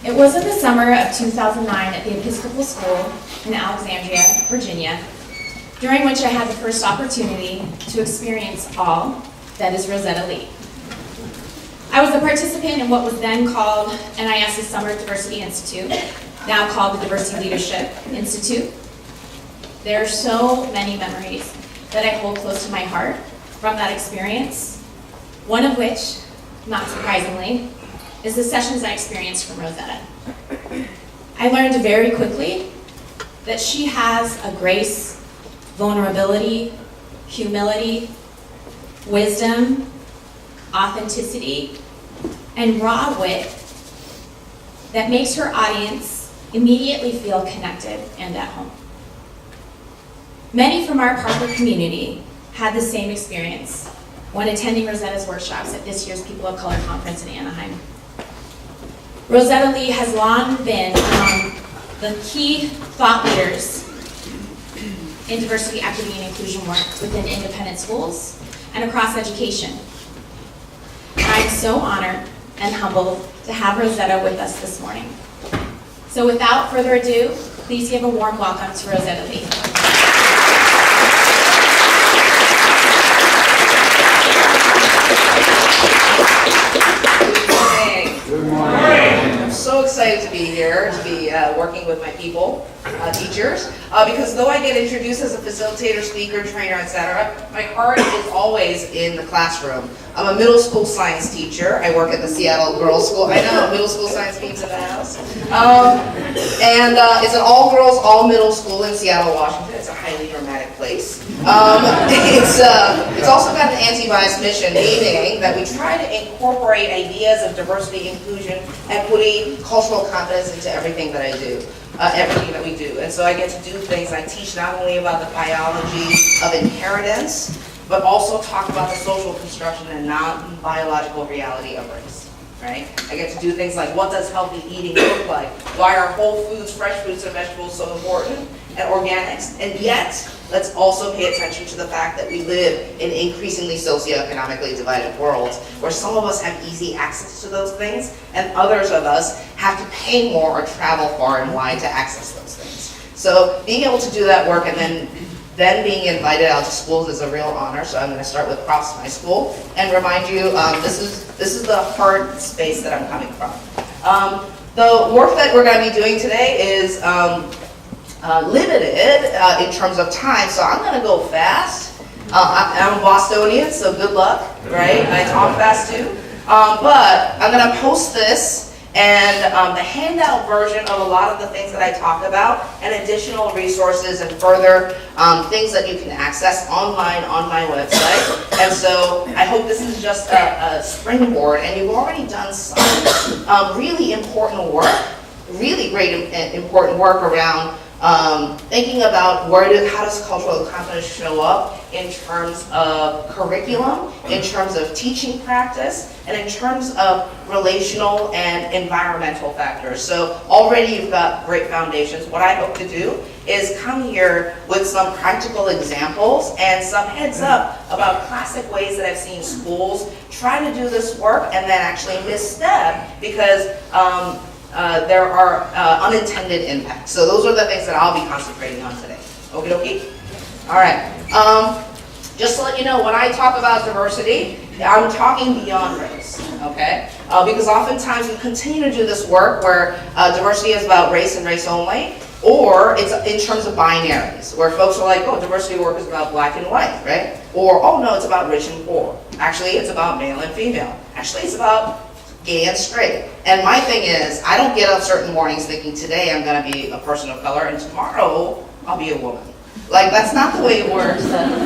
It was in the summer of 2009 at the Episcopal School in Alexandria, Virginia, during which I had the first opportunity to experience all that is Rosetta Lee. I was a participant in what was then called NIS's Summer Diversity Institute, now called the Diversity Leadership Institute. There are so many memories that I hold close to my heart from that experience, one of which, not surprisingly, is the sessions I experienced from Rosetta. I learned very quickly that she has a grace, vulnerability, humility, wisdom, authenticity, and raw wit that makes her audience immediately feel connected and at home. Many from our Parker community had the same experience when attending Rosetta's workshops at this year's People of Color Conference in Anaheim. Rosetta Lee has long been among the key thought leaders in diversity, equity, and inclusion work within independent schools and across education. I'm so honored and humbled to have Rosetta with us this morning. So without further ado, please give a warm welcome to Rosetta Lee. Good morning. I'm so excited to be here, to be working with my people, teachers, because though I get introduced as a facilitator, speaker, trainer, etc., my heart is always in the classroom. I'm a middle school science teacher. I work at the Seattle Girls School. I know, middle school science means in the house. And it's an all-girls, all-middle school in Seattle, Washington. It's a highly dramatic place. It's also got an anti-bias mission, meaning that we try to incorporate ideas of diversity, inclusion, equity, cultural competence into everything that I do, everything that we do. And so I get to do things. I teach not only about the biology of inheritance, but also talk about the social construction and non-biological reality of race, right? I get to do things like, what does healthy eating look like? Why are whole foods, fresh fruits and vegetables so important? And organics, and yet, let's also pay attention to the fact that we live in increasingly socioeconomically divided worlds where some of us have easy access to those things and others of us have to pay more or travel far and wide to access those things. So being able to do that work and then being invited out to schools is a real honor. So I'm going to start with props to my school and remind you this is the hard space that I'm coming from. The work that we're going to be doing today is limited in terms of time, so I'm going to go fast. I'm a Bostonian, so good luck, right? I talk fast too. But I'm going to post this and the handout version of a lot of the things that I talk about and additional resources and further things that you can access online on my website. And so I hope this is just a springboard, and you've already done some really important work, really great important work around thinking about how does cultural competence show up in terms of curriculum, in terms of teaching practice, and in terms of relational and environmental factors. So already you've got great foundations. What I hope to do is come here with some practical examples and some heads up about classic ways that I've seen schools try to do this work and then actually misstep because there are unintended impacts. So those are the things that I'll be concentrating on today. Okie dokie? All right. Just to let you know, when I talk about diversity, I'm talking beyond race, okay? Because oftentimes we continue to do this work where diversity is about race and race only, or it's in terms of binaries, where folks are like, oh, diversity work is about black and white, right? Or, oh no, it's about rich and poor. Actually, it's about male and female. Actually, it's about gay and straight. And my thing is, I don't get up certain mornings thinking today I'm going to be a person of color and tomorrow I'll be a woman. Like, that's not the way it works.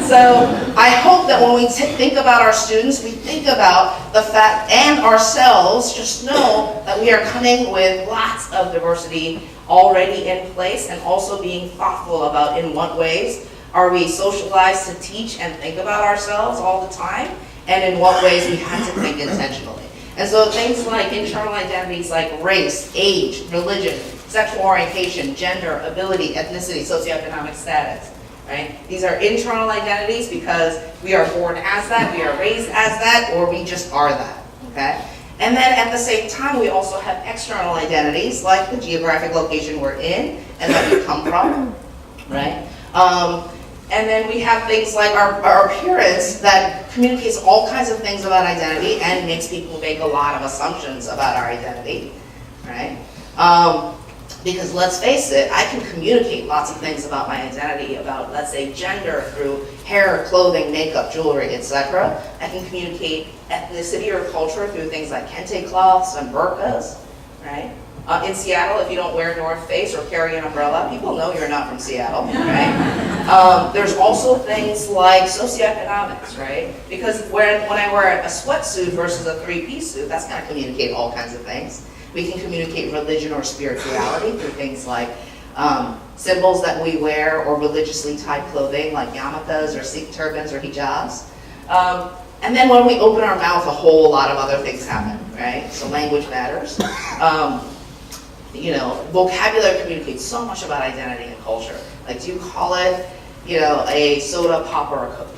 So I hope that when we think about our students, we think about the fact, and ourselves, just know that we are coming with lots of diversity already in place, and also being thoughtful about in what ways are we socialized to teach and think about ourselves all the time, and in what ways we have to think intentionally. And so things like internal identities like race, age, religion, sexual orientation, gender, ability, ethnicity, socioeconomic status, right? These are internal identities because we are born as that, we are raised as that, or we just are that, okay? And then at the same time, we also have external identities, like the geographic location we're in and that we come from, right? And then we have things like our appearance that communicates all kinds of things about identity and makes people make a lot of assumptions about our identity, right? Because let's face it, I can communicate lots of things about my identity, about, let's say, gender through hair, clothing, makeup, jewelry, etc. I can communicate ethnicity or culture through things like kente cloths and burqas, right? In Seattle, if you don't wear North Face or carry an umbrella, people know you're not from Seattle, right? There's also things like socioeconomics, right? Because when I wear a sweatsuit versus a three-piece suit, that's going to communicate all kinds of things. We can communicate religion or spirituality through things like symbols that we wear or religiously tied clothing like yarmulkes or Sikh turbans or hijabs. And then when we open our mouth, a whole lot of other things happen, right? So language matters. You know, vocabulary communicates so much about identity and culture. Like, do you call it, you know, a soda, pop, or a Coke,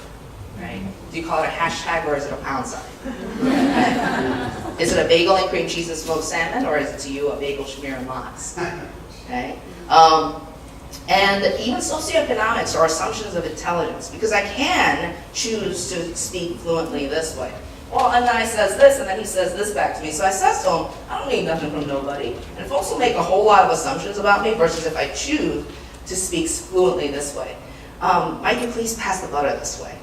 right? Do you call it a hashtag or is it a pound sign? Right? Is it a bagel and cream cheese and smoked salmon, or is it to you a bagel, schmear, and lox? Okay? And even socioeconomics are assumptions of intelligence, because I can choose to speak fluently this way. Well, and then I says this, and then he says this back to me. So I says to him, I don't need nothing from nobody. And folks will make a whole lot of assumptions about me versus if I choose to speak fluently this way. Might you please pass the butter this way?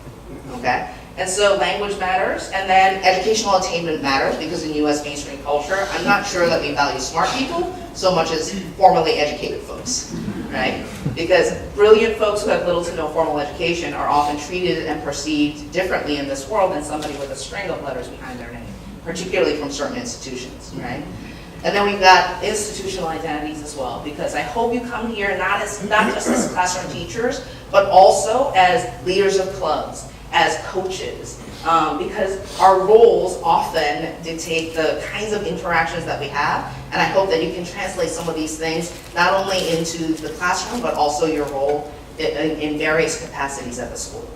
Okay? And so language matters, and then educational attainment matters, because in U.S. mainstream culture, I'm not sure that we value smart people so much as formally educated folks, right? Because brilliant folks who have little to no formal education are often treated and perceived differently in this world than somebody with a string of letters behind their name, particularly from certain institutions, right? And then we've got institutional identities as well, because I hope you come here not just as classroom teachers, but also as leaders of clubs, as coaches, because our roles often dictate the kinds of interactions that we have, and I hope that you can translate some of these things not only into the classroom, but also your role in various capacities at the school.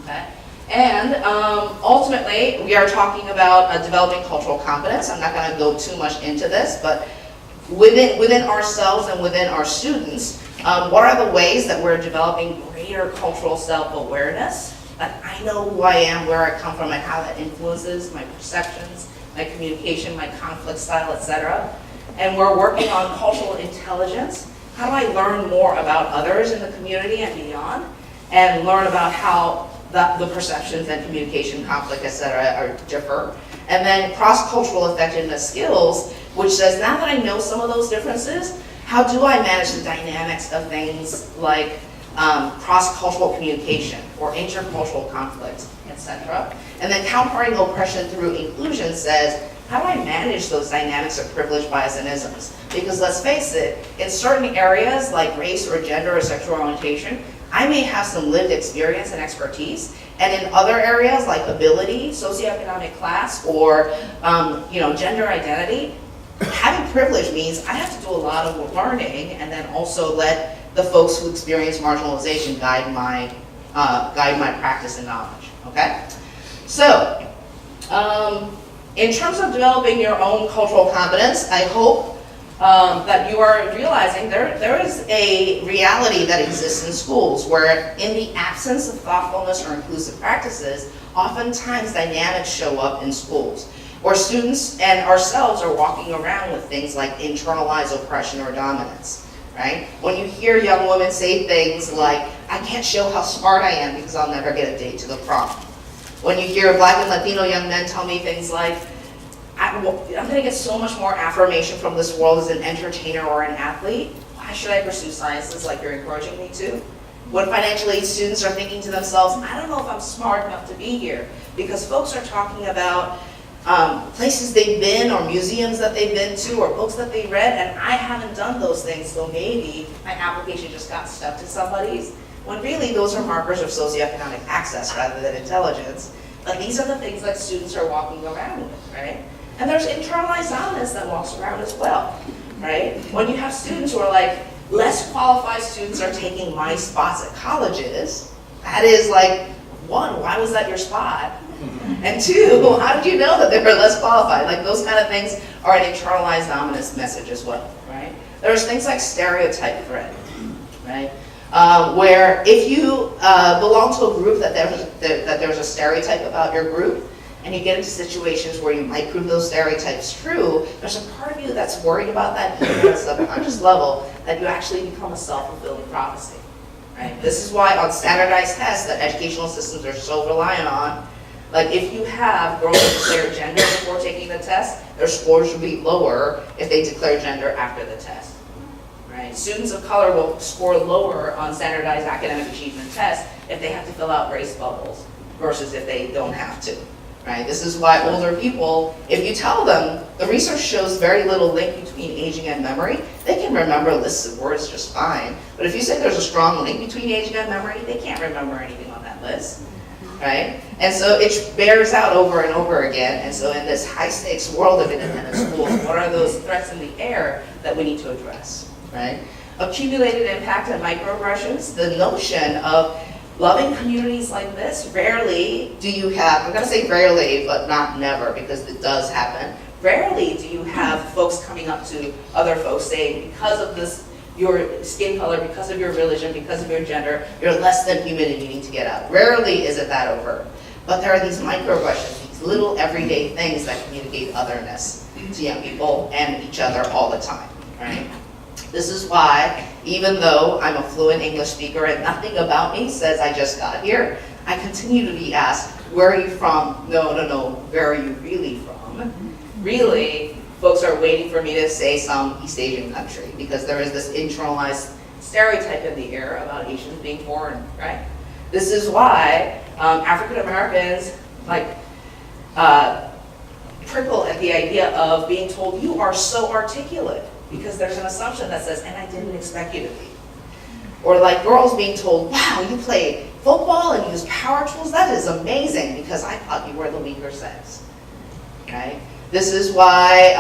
Okay? And ultimately, we are talking about developing cultural competence. I'm not going to go too much into this, but within ourselves and within our students, what are the ways that we're developing greater cultural self-awareness? That I know who I am, where I come from, and how that influences my perceptions, my communication, my conflict style, etc. And we're working on cultural intelligence. How do I learn more about others in the community and beyond, and learn about how the perceptions and communication, conflict, etc. differ? And then cross-cultural effectiveness skills, which says, now that I know some of those differences, how do I manage the dynamics of things like cross-cultural communication or intercultural conflict, etc. And then countering oppression through inclusion says, how do I manage those dynamics of privilege, bias, and isms? Because let's face it, in certain areas like race or gender or sexual orientation, I may have some lived experience and expertise, and in other areas like ability, socioeconomic class, or gender identity, having privilege means I have to do a lot of learning and then also let the folks who experience marginalization guide my practice and knowledge, okay? So, in terms of developing your own cultural competence, I hope that you are realizing there is a reality that exists in schools where in the absence of thoughtfulness or inclusive practices, oftentimes dynamics show up in schools, where students and ourselves are walking around with things like internalized oppression or dominance. Right? When you hear young women say things like, I can't show how smart I am because I'll never get a date to the prom. When you hear Black and Latino young men tell me things like, I'm going to get so much more affirmation from this world as an entertainer or an athlete. Why should I pursue sciences like you're encouraging me to? When financial aid students are thinking to themselves, I don't know if I'm smart enough to be here, because folks are talking about places they've been or museums that they've been to or books that they read, and I haven't done those things, so maybe my application just got stuck to somebody's, when really those are markers of socioeconomic access rather than intelligence. But these are the things that students are walking around with, right? And there's internalized dominance that walks around as well, right? When you have students who are like, less qualified students are taking my spots at colleges, that is like, one, why was that your spot? And two, how did you know that they were less qualified? Like those kind of things are an internalized dominance message as well, right? There's things like stereotype threat, right? Where if you belong to a group that there's a stereotype about your group, and you get into situations where you might prove those stereotypes true, there's a part of you that's worried about that even at a subconscious level, that you actually become a self-fulfilling prophecy. Right? This is why on standardized tests that educational systems are so reliant on, like if you have girls that declare gender before taking the test, their scores will be lower if they declare gender after the test. Right? Students of color will score lower on standardized academic achievement tests if they have to fill out race bubbles versus if they don't have to. Right? This is why older people, if you tell them, the research shows very little link between aging and memory. They can remember lists of words just fine. But if you say there's a strong link between aging and memory, they can't remember anything on that list. Right? And so it bears out over and over again. And so in this high-stakes world of independent schools, what are those threats in the air that we need to address? Right? Accumulated impact and microaggressions, the notion of loving communities like this, rarely do you have, I'm going to say rarely, but not never, because it does happen. Rarely do you have folks coming up to other folks saying, because of this, your skin color, because of your religion, because of your gender, you're less than human and you need to get out. Rarely is it that overt. But there are these microaggressions, these little everyday things that communicate otherness to young people and each other all the time, right? This is why, even though I'm a fluent English speaker and nothing about me says I just got here, I continue to be asked, where are you from? No, where are you really from? Really, folks are waiting for me to say some East Asian country because there is this internalized stereotype in the air about Asians being foreign, right? This is why African Americans prickle at the idea of being told, you are so articulate. Because there's an assumption that says, and I didn't expect you to be. Or like girls being told, wow, you play football and use power tools? That is amazing, because I thought you were the weaker sex. Okay? This is why,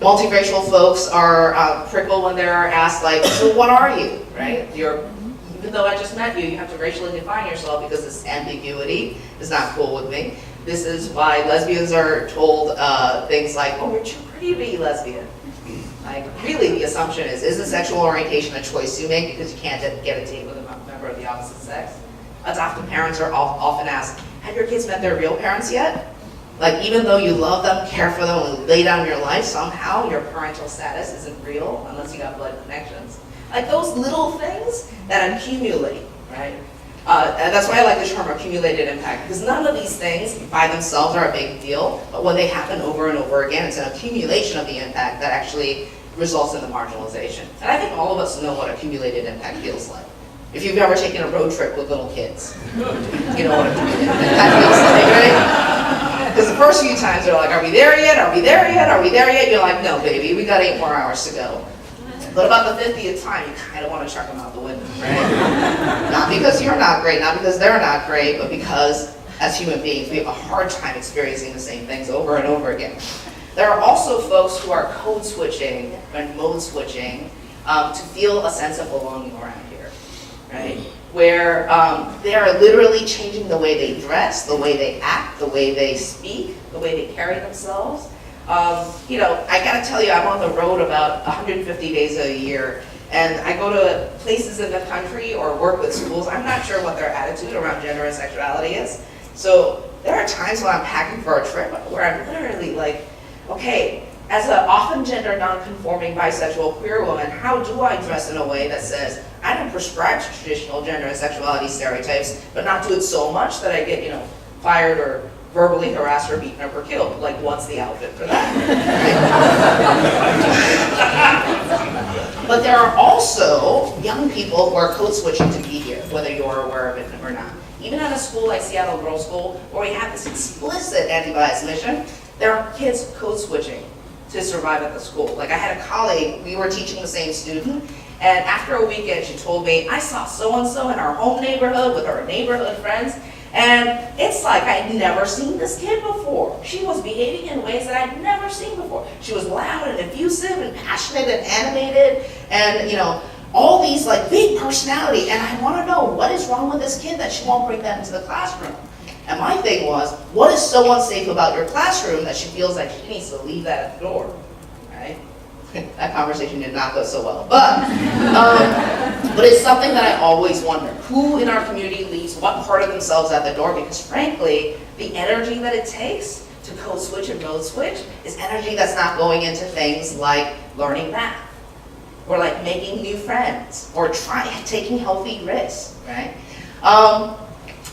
multiracial folks are prickle when they're asked, like, so what are you? Right? Even though I just met you, you have to racially define yourself because this ambiguity is not cool with me. This is why lesbians are told things like, oh, you're too pretty to be lesbian. Like, really the assumption is the sexual orientation a choice you make because you can't get a date with a member of the opposite sex? Adoptive parents are often asked, have your kids met their real parents yet? Like, even though you love them, care for them, and lay down your life, somehow your parental status isn't real unless you got blood connections. Like those little things that accumulate, right? And that's why I like the term accumulated impact, because none of these things by themselves are a big deal, but when they happen over and over again, it's an accumulation of the impact that actually results in the marginalization. And I think all of us know what accumulated impact feels like. If you've ever taken a road trip with little kids, you know what accumulated impact feels like, right? Because the first few times they're like, are we there yet? Are we there yet? Are we there yet? You're like, no, baby, we got 8 more hours to go. But about the 50th time, you kind of want to chuck them out the window, right? Not because you're not great, not because they're not great, but because as human beings, we have a hard time experiencing the same things over and over again. There are also folks who are code switching and mode switching to feel a sense of belonging around here, right? Where they are literally changing the way they dress, the way they act, the way they speak, the way they carry themselves. I gotta tell you, I'm on the road about 150 days a year, and I go to places in the country or work with schools. I'm not sure what their attitude around gender and sexuality is. So there are times when I'm packing for a trip where I'm literally like, okay, as an often gender non-conforming bisexual queer woman, how do I dress in a way that says, I don't prescribe to traditional gender and sexuality stereotypes, but not do it so much that I get, fired or verbally harassed or beaten up or killed. Like, what's the outfit for that? Right? But there are also young people who are code switching to be here, whether you're aware of it or not. Even at a school like Seattle Girls School, where we have this explicit anti-bias mission, there are kids code switching to survive at the school. Like, I had a colleague, we were teaching the same student, and after a weekend she told me, I saw so-and-so in our home neighborhood with our neighborhood friends, and it's like I'd never seen this kid before. She was behaving in ways that I'd never seen before. She was loud and effusive and passionate and animated and, all these like big personality. And I want to know what is wrong with this kid that she won't bring that into the classroom. And my thing was, what is so unsafe about your classroom that she feels like she needs to leave that at the door, right? That conversation did not go so well, but it's something that I always wonder. Who in our community leaves what part of themselves at the door? Because frankly, the energy that it takes to code switch and mode switch is energy that's not going into things like learning math, or like making new friends, or taking healthy risks, right?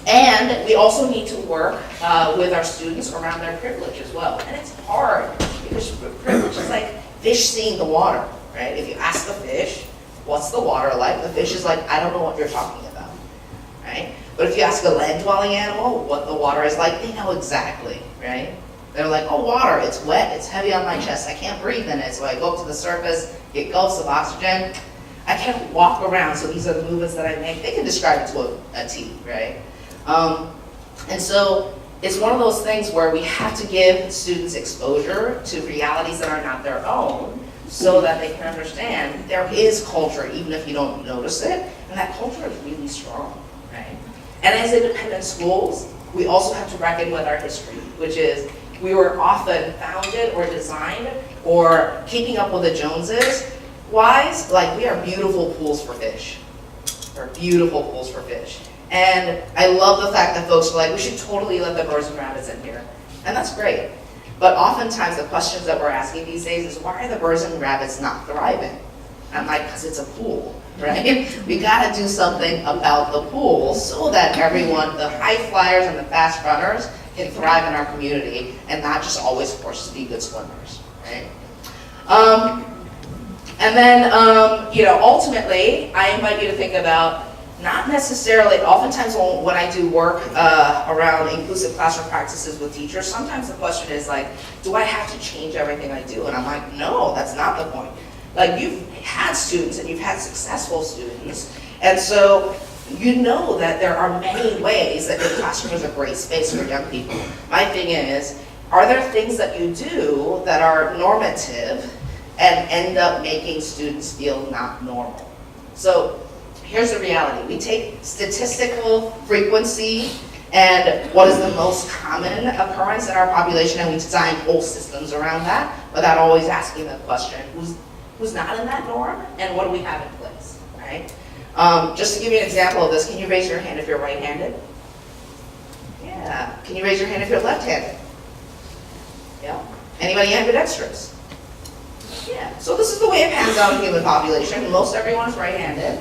And we also need to work with our students around their privilege as well. And it's hard, because privilege is like fish seeing the water, right? If you ask a fish, what's the water like? The fish is like, I don't know what you're talking about, right? But if you ask a land-dwelling animal what the water is like, they know exactly, right? They're like, oh, water, it's wet, it's heavy on my chest, I can't breathe in it, so I go up to the surface, get gulps of oxygen, I can't walk around, so these are the movements that I make. They can describe it to a T, right? And so it's one of those things where we have to give students exposure to realities that are not their own, so that they can understand there is culture, even if you don't notice it, and that culture is really strong, right? And as independent schools, we also have to reckon with our history, which is we were often founded or designed or keeping up with the Joneses wise, like we are beautiful pools for fish. We're beautiful pools for fish. And I love the fact that folks are like, we should totally let the birds and rabbits in here. And that's great. But oftentimes the questions that we're asking these days is, why are the birds and rabbits not thriving? And I'm like, because it's a pool, right? We gotta do something about the pool so that everyone, the high flyers and the fast runners, can thrive in our community and not just always forced to be good swimmers, right? And then, ultimately, I invite you to think about not necessarily, oftentimes when I do work around inclusive classroom practices with teachers, sometimes the question is like, do I have to change everything I do? And I'm like, no, that's not the point. Like, you've had students and you've had successful students, and so you know that there are many ways that your classroom is a great space for young people. My thing is, are there things that you do that are normative and end up making students feel not normal? So here's the reality. We take statistical frequency and what is the most common occurrence in our population, and we design whole systems around that without always asking the question, who's not in that norm, and what do we have in place, right? Just to give you an example of this, can you raise your hand if you're right-handed? Yeah. Can you raise your hand if you're left-handed? Yeah. Anybody ambidextrous? Yeah. So this is the way it pans out in human population. Most everyone is right-handed.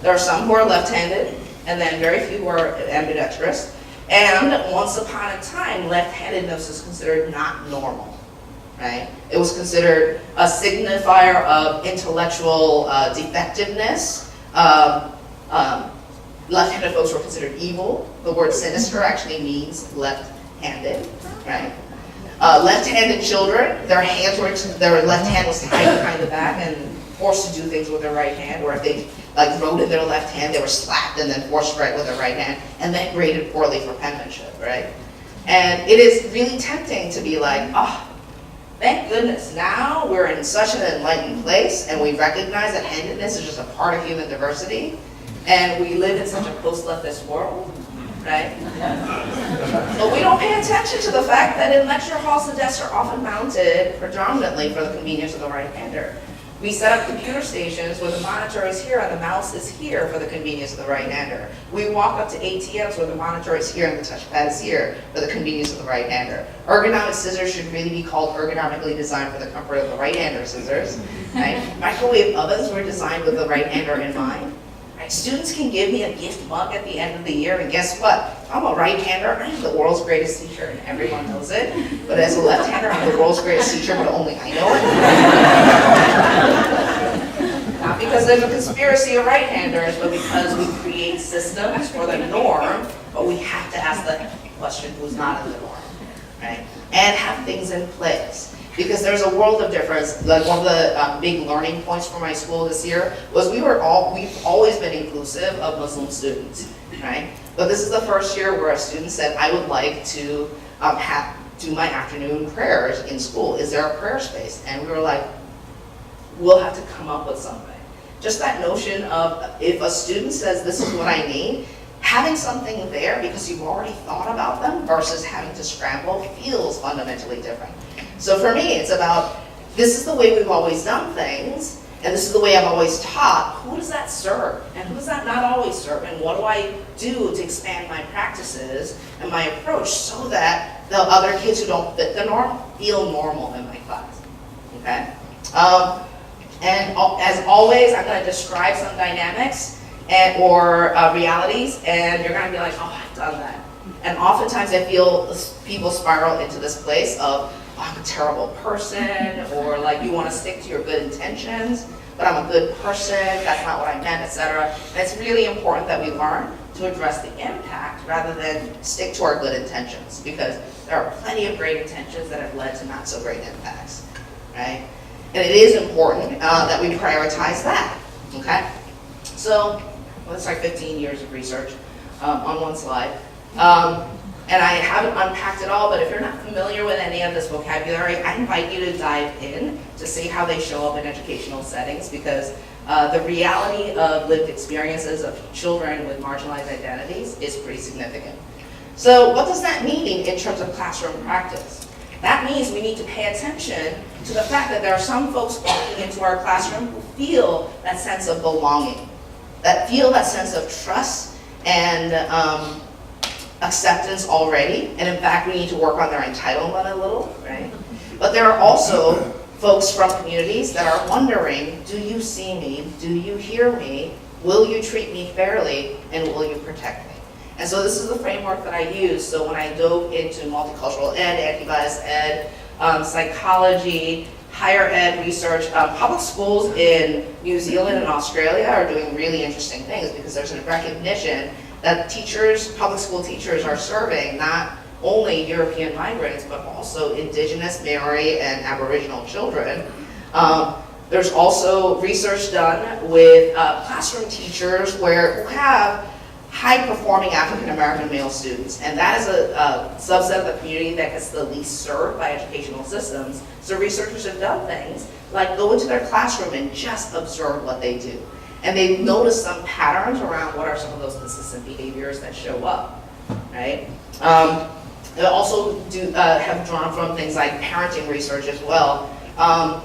There are some who are left-handed, and then very few who are ambidextrous. And once upon a time, left-handedness was considered not normal, right? It was considered a signifier of intellectual defectiveness. Left-handed folks were considered evil. The word sinister actually means left-handed, right? Left-handed children, their left hand was tied behind the back and forced to do things with their right hand, or if they wrote in their left hand, they were slapped and then forced to write with their right hand, and then graded poorly for penmanship, right? And it is really tempting to be like, oh, thank goodness, now we're in such an enlightened place, and we recognize that handedness is just a part of human diversity, and we live in such a post-leftist world, right? But we don't pay attention to the fact that in lecture halls, the desks are often mounted predominantly for the convenience of the right-hander. We set up computer stations where the monitor is here and the mouse is here for the convenience of the right-hander. We walk up to ATMs where the monitor is here and the touchpad is here for the convenience of the right-hander. Ergonomic scissors should really be called ergonomically designed for the comfort of the right-hander scissors. Right? Microwave ovens were designed with the right-hander in mind. Right? Students can give me a gift mug at the end of the year, and guess what? I'm a right-hander, I'm the world's greatest teacher, and everyone knows it. But as a left-hander, I'm the world's greatest teacher, but only I know it. Not because there's a conspiracy of right-handers, but because we create systems for the norm, but we have to ask the question, who's not in the norm, right? And have things in place. Because there's a world of difference. Like one of the big learning points for my school this year was we've always been inclusive of Muslim students, right? But this is the first year where a student said, I would like to do my afternoon prayers in school. Is there a prayer space? And we were like, we'll have to come up with something. Just that notion of if a student says, this is what I need, having something there because you've already thought about them versus having to scramble feels fundamentally different. So for me, it's about, this is the way we've always done things, and this is the way I've always taught. Who does that serve? And who does that not always serve? And what do I do to expand my practices and my approach so that the other kids who don't fit the norm feel normal in my class? Okay? And as always, I'm going to describe some dynamics or realities, and you're going to be like, oh, I've done that. And oftentimes I feel people spiral into this place of, I'm a terrible person, or like you want to stick to your good intentions, but I'm a good person, that's not what I meant, etc. And it's really important that we learn to address the impact rather than stick to our good intentions, because there are plenty of great intentions that have led to not so great impacts, right? And it is important that we prioritize that, okay? So, well, that's like 15 years of research on one slide. And I haven't unpacked it all, but if you're not familiar with any of this vocabulary, I invite you to dive in to see how they show up in educational settings, because the reality of lived experiences of children with marginalized identities is pretty significant. So what does that mean in terms of classroom practice? That means we need to pay attention to the fact that there are some folks walking into our classroom who feel that sense of belonging, that feel that sense of trust and acceptance already, and in fact we need to work on their entitlement a little, right? But there are also folks from communities that are wondering, do you see me? Do you hear me? Will you treat me fairly? And will you protect me? And so this is the framework that I use. So when I dove into multicultural ed, anti-bias ed, psychology, higher ed research, public schools in New Zealand and Australia are doing really interesting things, because there's a recognition that teachers, public school teachers, are serving not only European migrants, but also Indigenous, Maori, and Aboriginal children. There's also research done with classroom teachers who have high-performing African-American male students, and that is a subset of the community that gets the least served by educational systems. So researchers have done things like go into their classroom and just observe what they do. And they've noticed some patterns around what are some of those consistent behaviors that show up, right? They also have drawn from things like parenting research as well,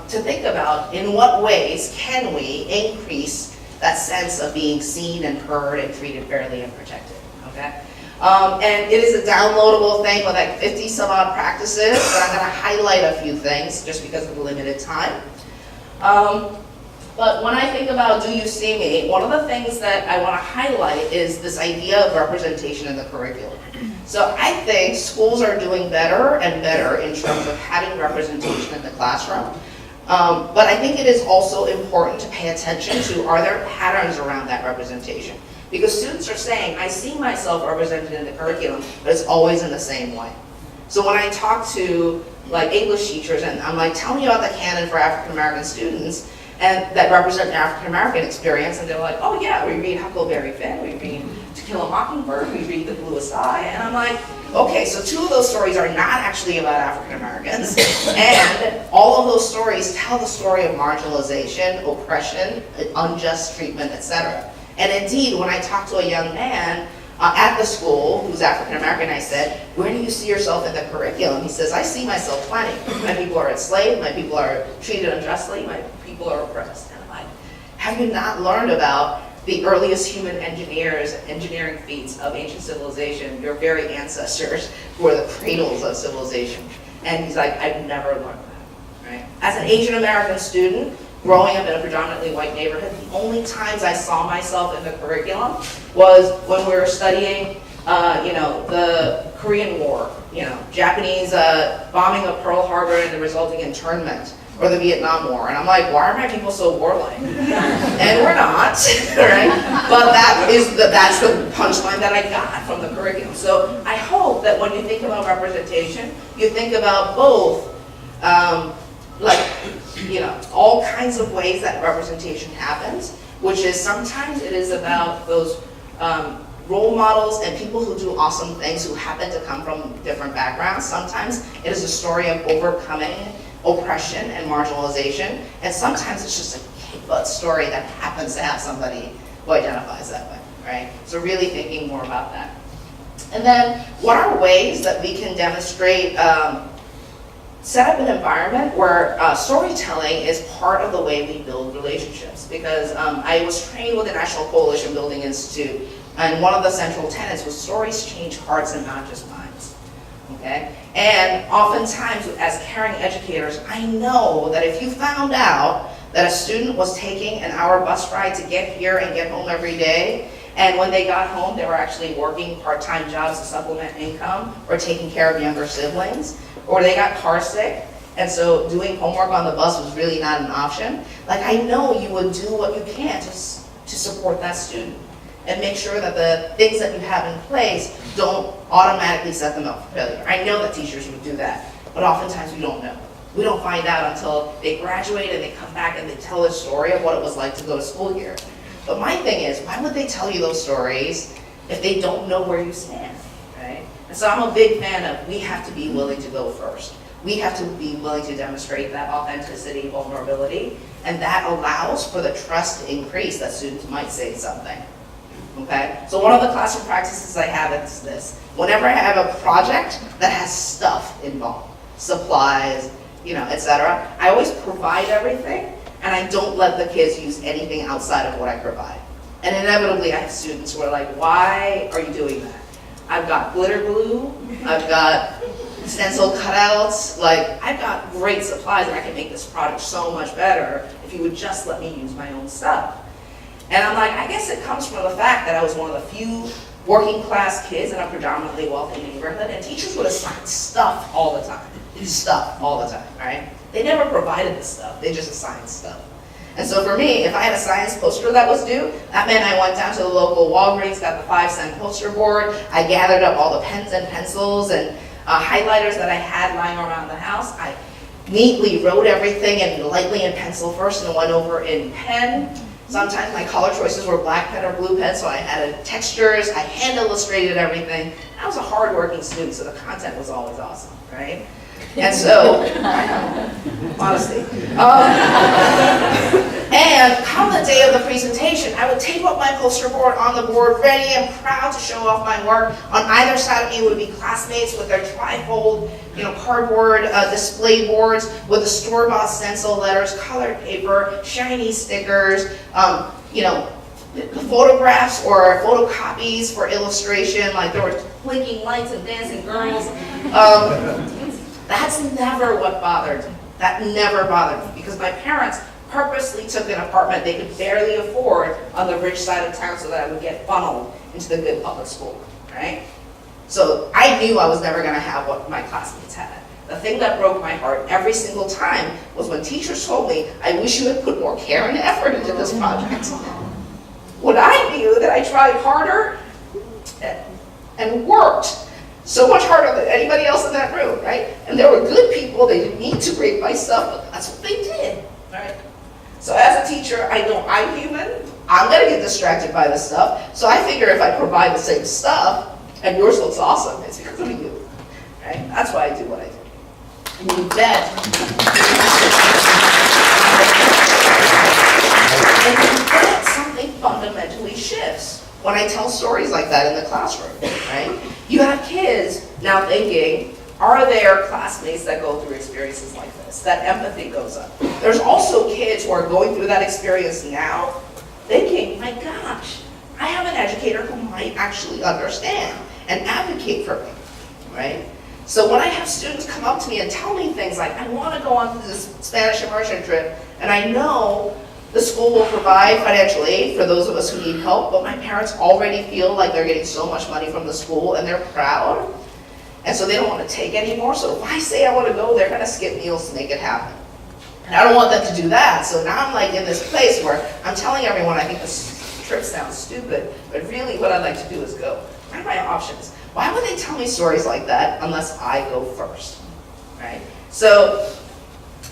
to think about in what ways can we increase that sense of being seen and heard and treated fairly and protected, okay? And it is a downloadable thing with like 50 some odd practices, but I'm gonna highlight a few things just because of the limited time. But when I think about do you see me, one of the things that I want to highlight is this idea of representation in the curriculum. So I think schools are doing better and better in terms of having representation in the classroom. But I think it is also important to pay attention to, are there patterns around that representation? Because students are saying, I see myself represented in the curriculum, but it's always in the same way. So when I talk to like English teachers and I'm like, tell me about the canon for African American students, and that represent African American experience, and they're like, oh yeah, we read Huckleberry Finn, we read To Kill a Mockingbird, we read The Bluest Eye, and I'm like, okay, so 2 of those stories are not actually about African Americans, and all of those stories tell the story of marginalization, oppression, unjust treatment, etc. And indeed, when I talk to a young man at the school who's African American, I said, where do you see yourself in the curriculum? He says, I see myself plenty. My people are enslaved, my people are treated unjustly, my people are oppressed. And I'm like, have you not learned about the earliest human engineering feats of ancient civilization, your very ancestors who were the cradles of civilization? And he's like, I've never learned that, right? As an Asian American student, growing up in a predominantly white neighborhood, the only times I saw myself in the curriculum was when we were studying, the Korean War, Japanese bombing of Pearl Harbor and the resulting internment, or the Vietnam War. And I'm like, why are my people so warlike? And we're not, right? But that's the punchline that I got from the curriculum. So I hope that when you think about representation, you think about both, all kinds of ways that representation happens, which is sometimes it is about those role models and people who do awesome things who happen to come from different backgrounds. Sometimes it is a story of overcoming oppression and marginalization, and sometimes it's just a story that happens to have somebody who identifies that way, right? So really thinking more about that. And then, what are ways that we can demonstrate, set up an environment where storytelling is part of the way we build relationships? Because I was trained with the National Coalition Building Institute, and one of the central tenets was stories change hearts and not just minds. Okay? And oftentimes, as caring educators, I know that if you found out that a student was taking an hour bus ride to get here and get home every day, and when they got home, they were actually working part-time jobs to supplement income, or taking care of younger siblings, or they got car sick, and so doing homework on the bus was really not an option. Like, I know you would do what you can to support that student, and make sure that the things that you have in place don't automatically set them up for failure. I know that teachers would do that, but oftentimes we don't know. We don't find out until they graduate and they come back and they tell a story of what it was like to go to school here. But my thing is, why would they tell you those stories if they don't know where you stand, right? And so I'm a big fan of, we have to be willing to go first. We have to be willing to demonstrate that authenticity, vulnerability, and that allows for the trust to increase that students might say something, okay? So one of the classroom practices I have is this. Whenever I have a project that has stuff involved, supplies, etc., I always provide everything, and I don't let the kids use anything outside of what I provide. And inevitably, I have students who are like, why are you doing that? I've got glitter glue, I've got stencil cutouts, like, I've got great supplies, and I can make this project so much better if you would just let me use my own stuff. And I'm like, I guess it comes from the fact that I was one of the few working class kids in a predominantly wealthy neighborhood, and teachers would assign stuff all the time. Stuff all the time, right? They never provided the stuff, they just assigned stuff. And so for me, if I had a science poster that was due, that meant I went down to the local Walgreens, got the 5-cent poster board, I gathered up all the pens and pencils and highlighters that I had lying around the house. I neatly wrote everything and lightly in pencil first and went over in pen. Sometimes my color choices were black pen or blue pen, so I added textures, I hand illustrated everything. I was a hardworking student, so the content was always awesome, right? And so, modesty. And come the day of the presentation, I would tape up my poster board on the board, ready and proud to show off my work. On either side of me would be classmates with their trifold, cardboard display boards with the store-bought stencil letters, colored paper, shiny stickers, photographs or photocopies for illustration, like there were blinking lights and dancing girls. That's never what bothered me. That never bothered me because my parents purposely took an apartment they could barely afford on the rich side of town so that I would get funneled into the good public school, right? So I knew I was never going to have what my classmates had. The thing that broke my heart every single time was when teachers told me, I wish you had put more care and effort into this project. When I knew that I tried harder and worked so much harder than anybody else in that room, right? And there were good people, they didn't need to grade my stuff, but that's what they did, right? So as a teacher, I'm human, I'm gonna get distracted by this stuff, so I figure if I provide the same stuff, and yours looks awesome, it's because of you, right? That's why I do what I do. And you bet. Something fundamentally shifts when I tell stories like that in the classroom, right? You have kids now thinking, are there classmates that go through experiences like this? That empathy goes up. There's also kids who are going through that experience now thinking, my gosh, I have an educator who might actually understand and advocate for me, right? So when I have students come up to me and tell me things like, I want to go on this Spanish immersion trip, and I know the school will provide financial aid for those of us who need help, but my parents already feel like they're getting so much money from the school and they're proud, and so they don't want to take any more. So if I say I want to go, they're going to skip meals to make it happen. And I don't want them to do that, so now I'm like in this place where I'm telling everyone I think this trip sounds stupid, but really what I'd like to do is go. What are my options? Why would they tell me stories like that unless I go first, right? So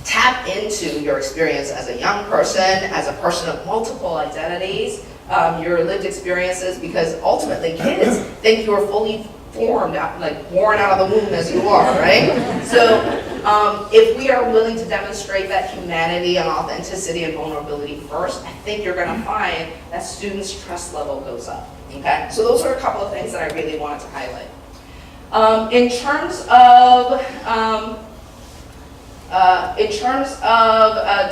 tap into your experience as a young person, as a person of multiple identities, your lived experiences, because ultimately kids think you're fully formed, like born out of the womb as you are, right? So If we are willing to demonstrate that humanity and authenticity and vulnerability first, I think you're going to find that students' trust level goes up. Okay, so those are a couple of things that I really wanted to highlight. In terms of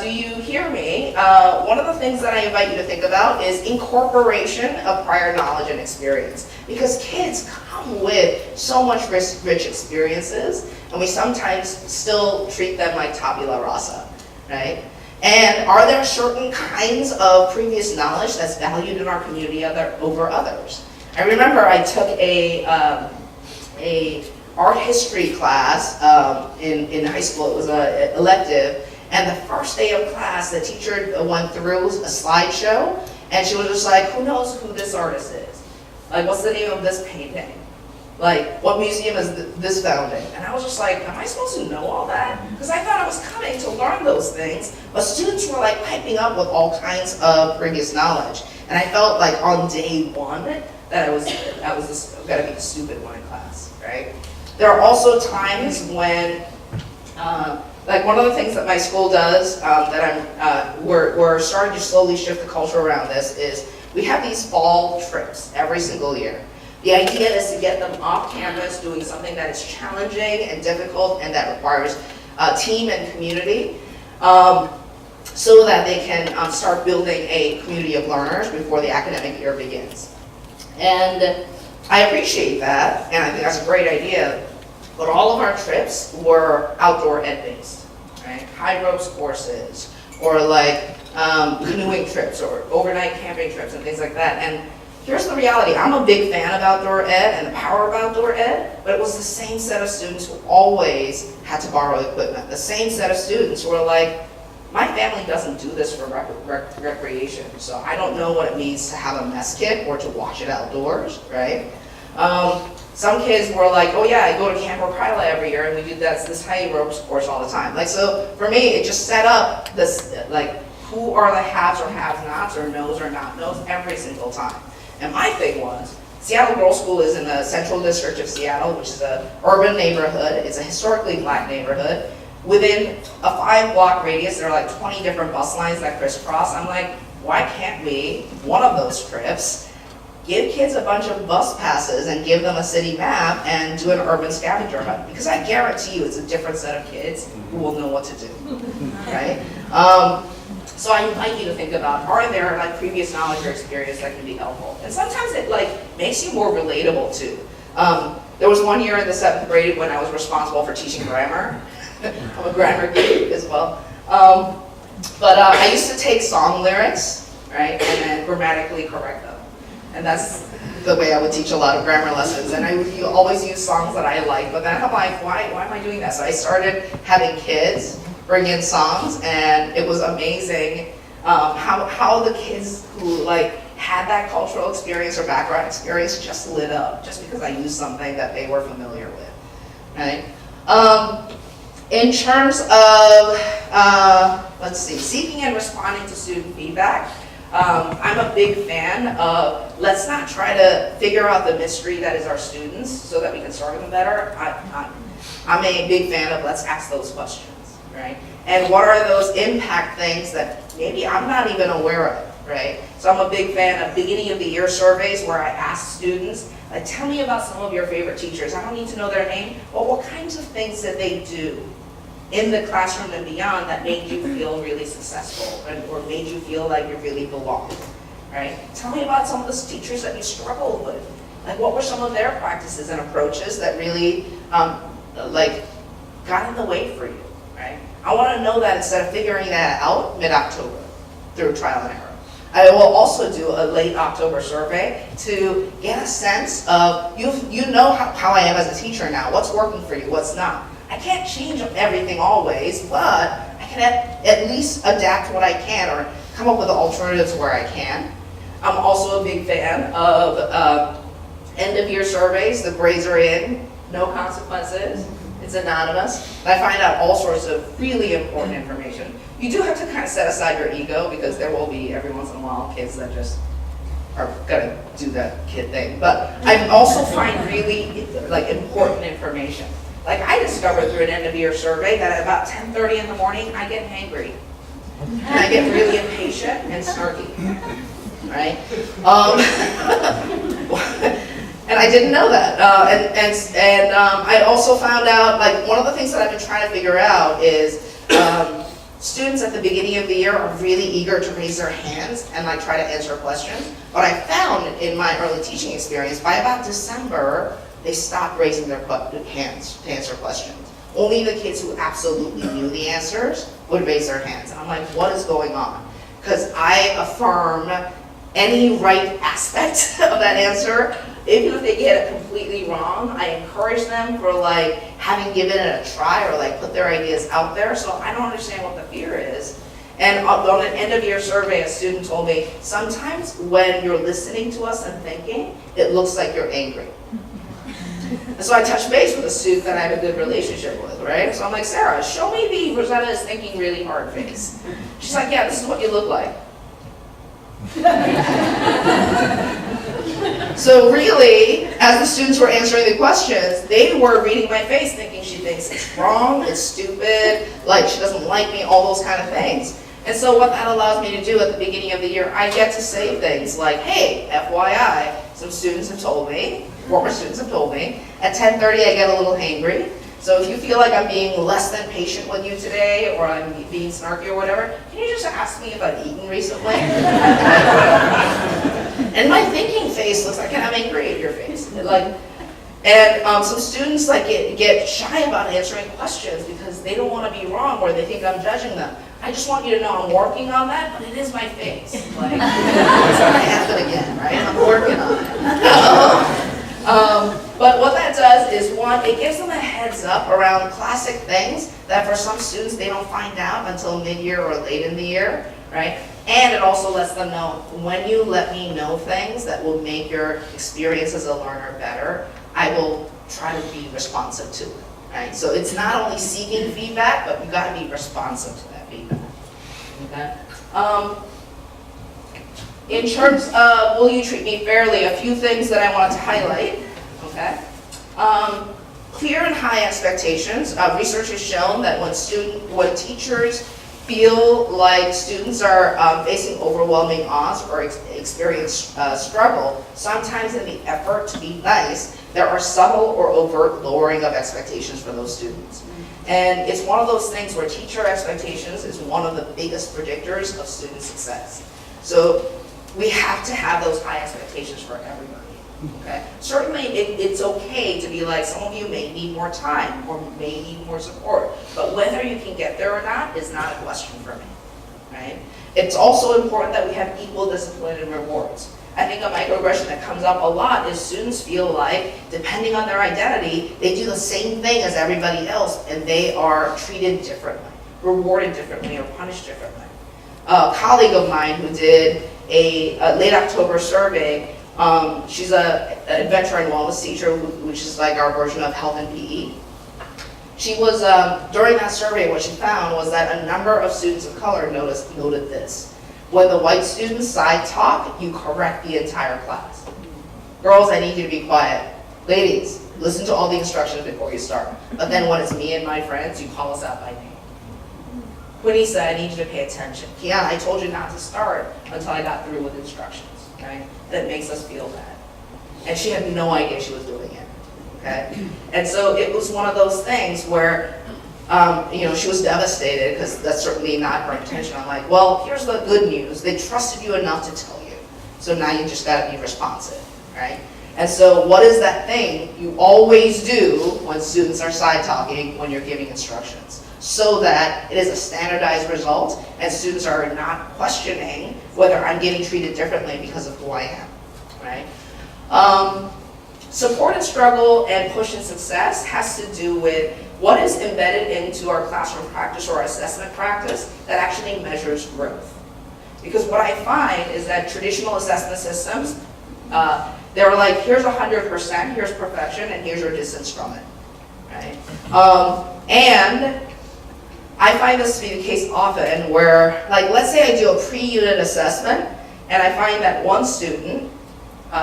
do you hear me? One of the things that I invite you to think about is incorporation of prior knowledge and experience. Because kids come with so much rich experiences, and we sometimes still treat them like tabula rasa, right? And are there certain kinds of previous knowledge that's valued in our community over others? I remember I took a art history class in high school. It was an elective, and the first day of class, the teacher went through a slideshow, and she was just like, who knows who this artist is? Like, what's the name of this painting? Like, what museum is this found in? And I was just like, am I supposed to know all that? Because I thought I was coming to learn those things, but students were like piping up with all kinds of previous knowledge. And I felt like on day one that I was gonna be the stupid one in class, right? There are also times when, like one of the things that my school does we're starting to slowly shift the culture around this is we have these fall trips every single year. The idea is to get them off campus doing something that is challenging and difficult and that requires team and community so that they can start building a community of learners before the academic year begins. And I appreciate that, and I think that's a great idea, but all of our trips were outdoor ed based, right? High ropes courses, or like canoeing trips, or overnight camping trips and things like that. And here's the reality, I'm a big fan of outdoor ed and the power of outdoor ed, but it was the same set of students who always had to borrow equipment. The same set of students who were like, my family doesn't do this for recreation, so I don't know what it means to have a mess kit or to watch it outdoors, right? Some kids were like, oh yeah, I go to Camp Rosetta every year and we do this high ropes course all the time. Like, so for me, it just set up this, like, who are the haves or have-nots or knows or not knows every single time. And my thing was, Seattle Girls School is in the Central District of Seattle, which is an urban neighborhood. It's a historically black neighborhood. Within a 5-block radius, there are like 20 different bus lines that crisscross. I'm like, why can't we, one of those trips, give kids a bunch of bus passes and give them a city map and do an urban scavenger hunt? Because I guarantee you it's a different set of kids who will know what to do, right? So I invite you to think about, are there like previous knowledge or experience that can be helpful? And sometimes it like makes you more relatable too. There was one year in the 7th grade when I was responsible for teaching grammar. I'm a grammar geek as well. But I used to take song lyrics, right, and then grammatically correct them. And that's the way I would teach a lot of grammar lessons. And I would always use songs that I like, but then I'm like, why am I doing that? So I started having kids bring in songs, and it was amazing how the kids who like had that cultural experience or background experience just lit up just because I used something that they were familiar with, right? In terms of, let's see, seeking and responding to student feedback, I'm a big fan of, let's not try to figure out the mystery that is our students so that we can serve them better. I'm a big fan of, let's ask those questions, right? And what are those impact things that maybe I'm not even aware of, right? So I'm a big fan of beginning of the year surveys where I ask students, like, tell me about some of your favorite teachers. I don't need to know their name, but what kinds of things that they do in the classroom and beyond that made you feel really successful or made you feel like you really belonged, right? Tell me about some of the teachers that you struggled with. Like, what were some of their practices and approaches that really, like, got in the way for you, right? I want to know that instead of figuring that out mid-October through trial and error. I will also do a late October survey to get a sense of, you know how I am as a teacher now, what's working for you, what's not. I can't change everything always, but I can at least adapt what I can or come up with alternatives where I can. I'm also a big fan of end of year surveys. The grades are in, no consequences, it's anonymous. And I find out all sorts of really important information. You do have to kind of set aside your ego because there will be every once in a while kids that just are gonna do that kid thing. But I also find really like important information. Like I discovered through an end of year survey that at about 10:30 in the morning, I get hangry. And I get really impatient and snarky, right? And I didn't know that. I also found out, like, one of the things that I've been trying to figure out is students at the beginning of the year are really eager to raise their hands and like try to answer questions. But I found in my early teaching experience, by about December, they stopped raising their hands to answer questions. Only the kids who absolutely knew the answers would raise their hands. And I'm like, what is going on? Because I affirm any right aspect of that answer. Even if they get it completely wrong, I encourage them for like having given it a try or like put their ideas out there. So I don't understand what the fear is. And on an end of year survey, a student told me, sometimes when you're listening to us and thinking, it looks like you're angry. And so I touched base with a student that I have a good relationship with, right? So I'm like, Sarah, show me the Rosetta is thinking really hard face. She's like, yeah, this is what you look like. So really, as the students were answering the questions, they were reading my face thinking she thinks it's wrong, it's stupid, like she doesn't like me, all those kind of things. And so what that allows me to do at the beginning of the year, I get to say things like, hey, FYI, some students have told me, former students have told me, at 10:30 I get a little hangry. So if you feel like I'm being less than patient with you today, or I'm being snarky or whatever, can you just ask me if I've eaten recently? And my thinking face looks like I'm angry at your face. Some students like get shy about answering questions because they don't want to be wrong or they think I'm judging them. I just want you to know I'm working on that, but it is my face. Like, it's going to happen again, right? I'm working on it. But what that does is, one, it gives them a heads up around classic things that for some students they don't find out until mid-year or late in the year, right? And it also lets them know, when you let me know things that will make your experience as a learner better, I will try to be responsive to it, right? So it's not only seeking feedback, but you've got to be responsive to that feedback, okay? In terms of will you treat me fairly, a few things that I wanted to highlight, okay? Clear and high expectations. Research has shown that when teachers feel like students are facing overwhelming odds or experience struggle, sometimes in the effort to be nice, there are subtle or overt lowering of expectations for those students. And it's one of those things where teacher expectations is one of the biggest predictors of student success. So we have to have those high expectations for everybody. Okay. Certainly, it's okay to be like, some of you may need more time or may need more support, but whether you can get there or not is not a question for me, right? It's also important that we have equal discipline and rewards. I think a microaggression that comes up a lot is students feel like, depending on their identity, they do the same thing as everybody else and they are treated differently, rewarded differently, or punished differently. A colleague of mine who did a late October survey, she's an adventure and wellness teacher, which is like our version of health and PE. She was, during that survey, what she found was that a number of students of color noted this. When the white students side talk, you correct the entire class. Girls, I need you to be quiet. Ladies, listen to all the instructions before you start. But then when it's me and my friends, you call us out by name. Quinisa, I need you to pay attention. Kiana, I told you not to start until I got through with instructions. Okay? That makes us feel bad. And she had no idea she was doing it. Okay? And so it was one of those things where, she was devastated because that's certainly not her intention. I'm like, well, here's the good news. They trusted you enough to tell you. So now you just got to be responsive, right? And so what is that thing you always do when students are side talking when you're giving instructions? So that it is a standardized result and students are not questioning whether I'm getting treated differently because of who I am, right? Support and struggle and push and success has to do with what is embedded into our classroom practice or our assessment practice that actually measures growth. Because what I find is that traditional assessment systems, they're like, here's 100%, here's perfection, and here's your distance from it, right? And I find this to be the case often where, like, let's say I do a pre-unit assessment, and I find that one student,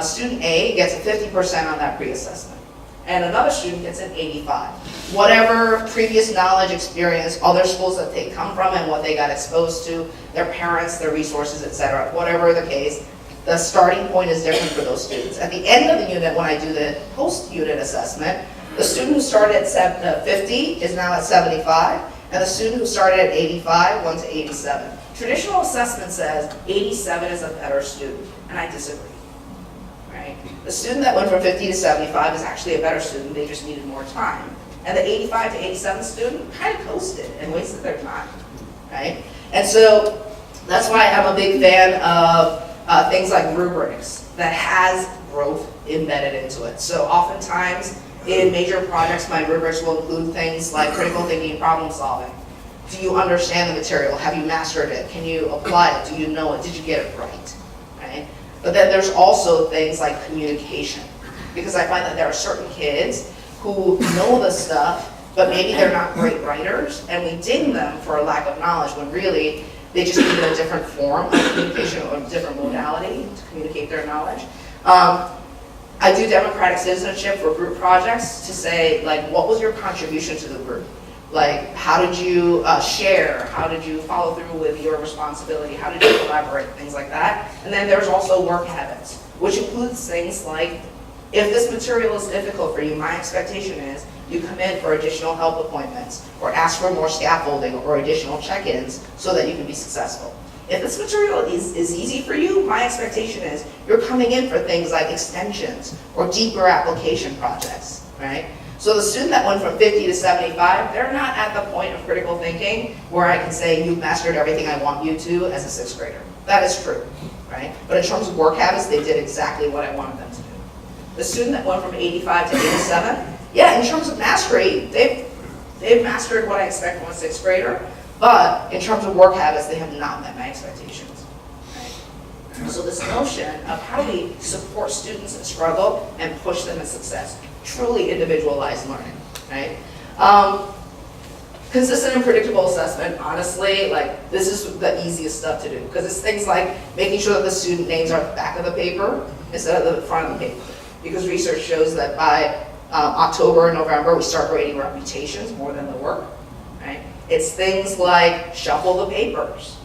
student A, gets a 50% on that pre-assessment. and another student gets an 85. Whatever previous knowledge, experience, other schools that they come from and what they got exposed to, their parents, their resources, etc., whatever the case, the starting point is different for those students. At the end of the unit, when I do the post-unit assessment, the student who started at 50 is now at 75, and the student who started at 85 went to 87. Traditional assessment says 87 is a better student, and I disagree. Right? The student that went from 50 to 75 is actually a better student, they just needed more time. And the 85 to 87 student kind of coasted and wasted their time. Right? And so that's why I'm a big fan of things like rubrics that has growth embedded into it. So oftentimes in major projects, my rubrics will include things like critical thinking and problem solving. Do you understand the material? Have you mastered it? Can you apply it? Do you know it? Did you get it right? Right? But then there's also things like communication, because I find that there are certain kids who know the stuff, but maybe they're not great writers, and we ding them for a lack of knowledge when really they just needed a different form of communication or a different modality to communicate their knowledge. I do democratic citizenship for group projects to say, like, what was your contribution to the group? Like, how did you share? How did you follow through with your responsibility? How did you collaborate? Things like that. And then there's also work habits, which includes things like, if this material is difficult for you, my expectation is you come in for additional help appointments or ask for more scaffolding or additional check-ins so that you can be successful. If this material is easy for you, my expectation is you're coming in for things like extensions or deeper application projects, right? So the student that went from 50 to 75, they're not at the point of critical thinking where I can say you've mastered everything I want you to as a sixth grader. That is true, right? But in terms of work habits, they did exactly what I wanted them to do. The student that went from 85 to 87, yeah, in terms of mastery, they've mastered what I expect from a sixth grader, but in terms of work habits, they have not met my expectations. Right? So this notion of how do we support students that struggle and push them to success, truly individualized learning, right? Consistent and predictable assessment, honestly, like, this is the easiest stuff to do, because it's things like making sure that the student names are at the back of the paper instead of the front of the paper. Because research shows that by October and November, we start grading reputations more than the work, right? It's things like shuffle the papers,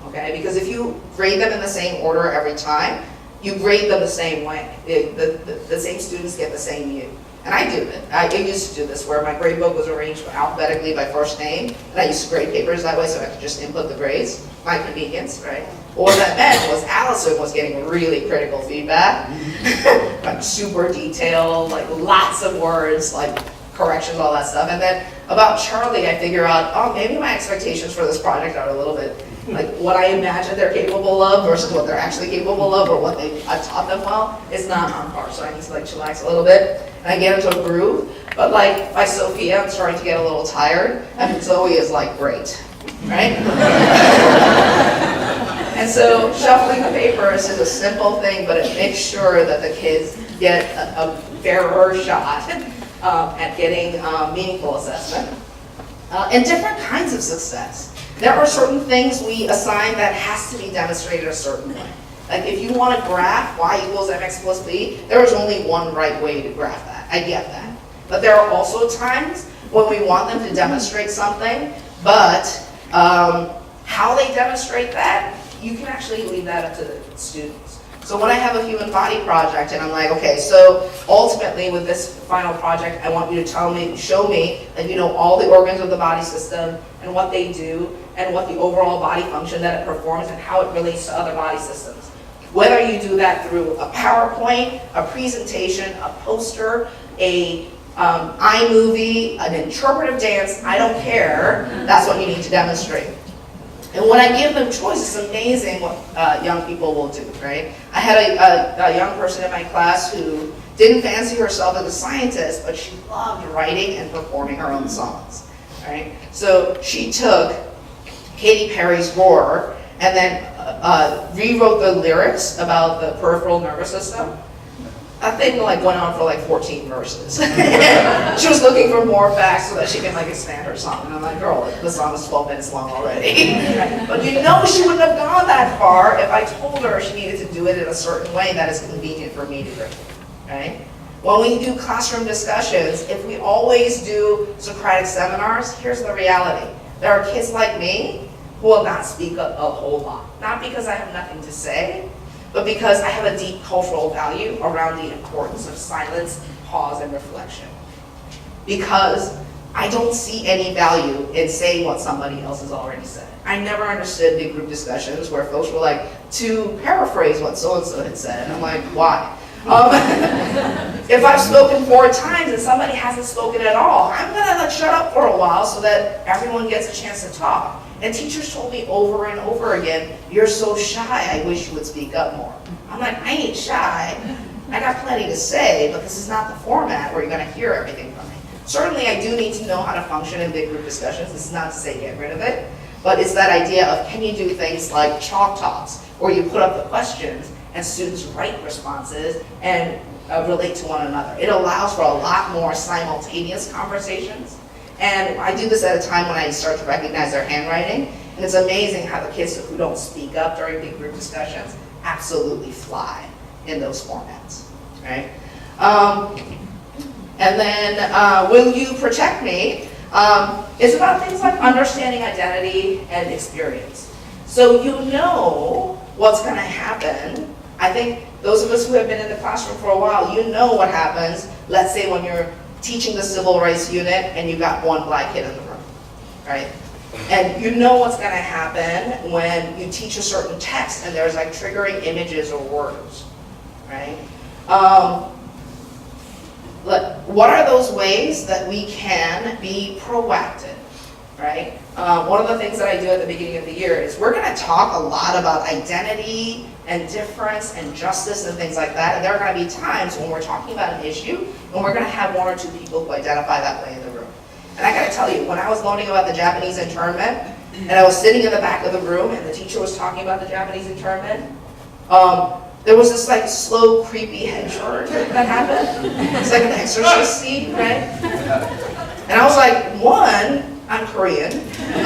okay? Because if you grade them in the same order every time, you grade them the same way. The same students get the same U. And I do it. I used to do this where my grade book was arranged alphabetically by first name, and I used to grade papers that way so I could just input the grades, my convenience, right? But what that meant was Allison was getting really critical feedback, like super detailed, like lots of words, like corrections, all that stuff. And then about Charlie, I figure out, oh, maybe my expectations for this project are a little bit like what I imagine they're capable of versus what they're actually capable of, or what I've taught them well is not on par. So I need to like chillax a little bit, and I get into a groove. But like by Sophia, I'm starting to get a little tired, and Zoe is like, great, right? And so shuffling the papers is a simple thing, but it makes sure that the kids get a fairer shot at getting meaningful assessment. And different kinds of success. There are certain things we assign that has to be demonstrated a certain way. Like if you want to graph y equals mx plus b, there is only one right way to graph that. I get that. But there are also times when we want them to demonstrate something, but how they demonstrate that, you can actually leave that up to the students. So when I have a human body project and I'm like, okay, so ultimately with this final project, I want you to show me that you know all the organs of the body system and what they do and what the overall body function that it performs and how it relates to other body systems. Whether you do that through a PowerPoint, a presentation, a poster, a iMovie, an interpretive dance, I don't care, that's what you need to demonstrate. And when I give them choice, it's amazing what young people will do, right? I had a young person in my class who didn't fancy herself as a scientist, but she loved writing and performing her own songs, right? So she took Katy Perry's Roar and then rewrote the lyrics about the peripheral nervous system. That thing like went on for like 14 verses. She was looking for more facts so that she can like expand her song. And I'm like, girl, the song is 12 minutes long already. But you know she wouldn't have gone that far if I told her she needed to do it in a certain way that is convenient for me to do, right? When we do classroom discussions, if we always do Socratic seminars, here's the reality. There are kids like me who will not speak a whole lot. Not because I have nothing to say, but because I have a deep cultural value around the importance of silence, pause, and reflection. Because I don't see any value in saying what somebody else has already said. I never understood big group discussions where folks were like, to paraphrase what so-and-so had said. And I'm like, why? If I've spoken 4 times and somebody hasn't spoken at all, I'm gonna like shut up for a while so that everyone gets a chance to talk. And teachers told me over and over again, you're so shy, I wish you would speak up more. I'm like, I ain't shy. I got plenty to say, but this is not the format where you're gonna hear everything from me. Certainly I do need to know how to function in big group discussions. This is not to say get rid of it, but it's that idea of can you do things like chalk talks, where you put up the questions and students write responses and relate to one another. It allows for a lot more simultaneous conversations. And I do this at a time when I start to recognize their handwriting. And it's amazing how the kids who don't speak up during big group discussions absolutely fly in those formats, right? And then Will You Protect Me is about things like understanding identity and experience. So you know what's gonna happen. I think those of us who have been in the classroom for a while, you know what happens, let's say when you're teaching the civil rights unit and you got one black kid in the room, right? And you know what's gonna happen when you teach a certain text and there's like triggering images or words, right? Look, what are those ways that we can be proactive, right? One of the things that I do at the beginning of the year is we're gonna talk a lot about identity and difference and justice and things like that. And there are gonna be times when we're talking about an issue and we're gonna have 1 or 2 people who identify that way in the room. And I gotta tell you, when I was learning about the Japanese internment, and I was sitting in the back of the room and the teacher was talking about the Japanese internment, there was this like slow, creepy head turn that happened. It's like an exorcist scene, right? And I was like, 1, I'm Korean, and 2,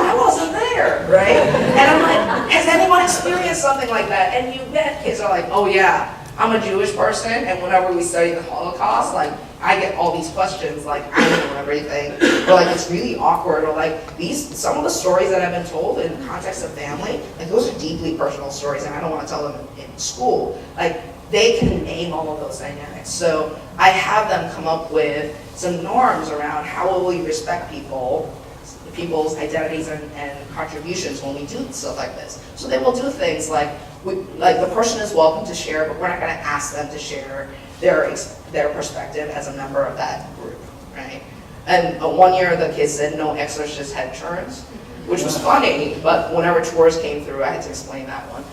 I wasn't there, right? And I'm like, has anyone experienced something like that? And you bet kids are like, oh yeah, I'm a Jewish person, and whenever we study the Holocaust, like, I get all these questions, like, I don't know everything, or like, it's really awkward, or like, some of the stories that I've been told in the context of family, like, those are deeply personal stories, and I don't want to tell them in school. Like, they can name all of those dynamics. So I have them come up with some norms around how will we respect people's identities and contributions when we do stuff like this. So they will do things like the person is welcome to share, but we're not going to ask them to share their perspective as a member of that group, right? And 1 year the kids said no exorcist head turns, which was funny, but whenever tours came through, I had to explain that one.